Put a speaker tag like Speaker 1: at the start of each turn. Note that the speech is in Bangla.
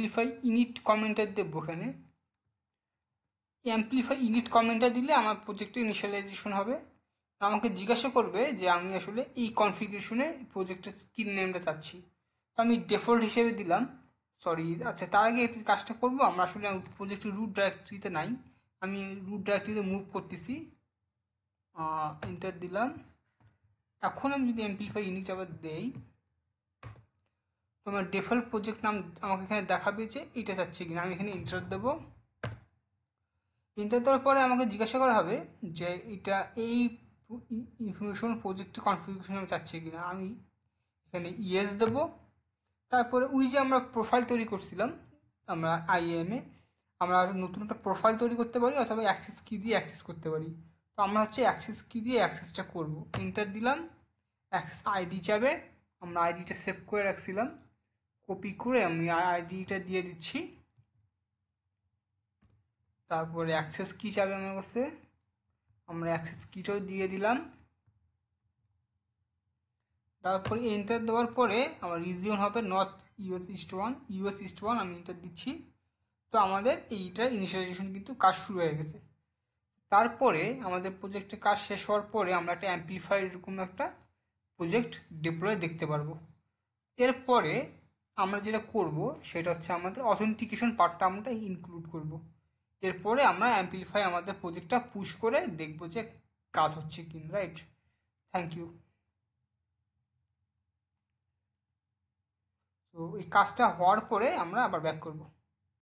Speaker 1: অ্যাম্পলিফাই ইনিট কমেন্টার দেবো এখানে। অ্যাম্পলিফাই ইনিট কমেন্টার দিলে আমার প্রজেক্টের ইনিশিয়ালাইজেশন হবে। আমাকে জিজ্ঞাসা করবে যে আমি আসলে এই কনফিগারেশনে প্রজেক্টের স্কিন নেমটা চাচ্ছি। তো আমি ডিফল্ট হিসেবে দিলাম। সরি, আচ্ছা তার আগে কাজটা করবো, আমরা আসলে প্রজেক্টের রুট ডাইরেক্টরিতে নাই, আমি রুট ডাইরেক্টরিতে মুভ করতেছি। এন্টার দিলাম। এখন আমি যদি অ্যাম্পলিফাই ইনিট আবার দেই, তো আমার ডিফল্ট প্রজেক্ট নাম আমাকে এখানে দেখাবে যে এটা চাচ্ছে কিনা। আমি এখানে এন্টার দেবো। এন্টার দেওয়ার পরে আমাকে জিজ্ঞাসা করা হবে যে এটা এই ইনফরমেশন প্রজেক্টের কনফিগারেশন আমি চাচ্ছি কিনা। আমি এখানে ইয়েস দেব। তারপরে ওই যে আমরা প্রোফাইল তৈরি করছিলাম আমরা আইএমে, আমরা নতুন একটা প্রোফাইল তৈরি করতে পারি অথবা অ্যাক্সেস কি দিয়ে অ্যাক্সেস করতে পারি। তো আমরা হচ্ছে অ্যাক্সেস কি দিয়ে অ্যাক্সেসটা করব। এন্টার দিলাম। অ্যাক্সেস আইডি চাবে, আমরা আইডিটা সেভ করে রাখছিলাম, কপি করে আমি আইডিটা দিয়ে দিচ্ছি। তারপরে অ্যাক্সেস কি চাবে আমার কাছে, আমরা অ্যাক্সেস কিটাও দিয়ে দিলাম। তারপরে এন্টার দেওয়ার পরে আমার রিজিয়ন হবে north US east one, US east one, আমি এন্টার দিচ্ছি। তো আমাদের এইটার ইনিশিয়ালাইজেশন কিন্তু কাজ শুরু হয়ে গেছে। তারপরে আমাদের প্রজেক্টের কাজ শেষ হওয়ার পরে আমরা একটা অ্যাম্পলিফাই এরকম একটা প্রজেক্ট ডিপ্লয় দেখতে পারবো। এরপরে আমরা যেটা করব সেটা হচ্ছে আমাদের অথেন্টিকেশন পার্টটা আমরা ইনক্লুড করব। এরপরে আমরা অ্যাম্পলিফাই আমাদের প্রজেক্টটা পুশ করে দেখব যে কাজ হচ্ছে কি, রাইট? Thank you. তো এই কাজটা হওয়ার পরে আমরা আবার ব্যাক করব।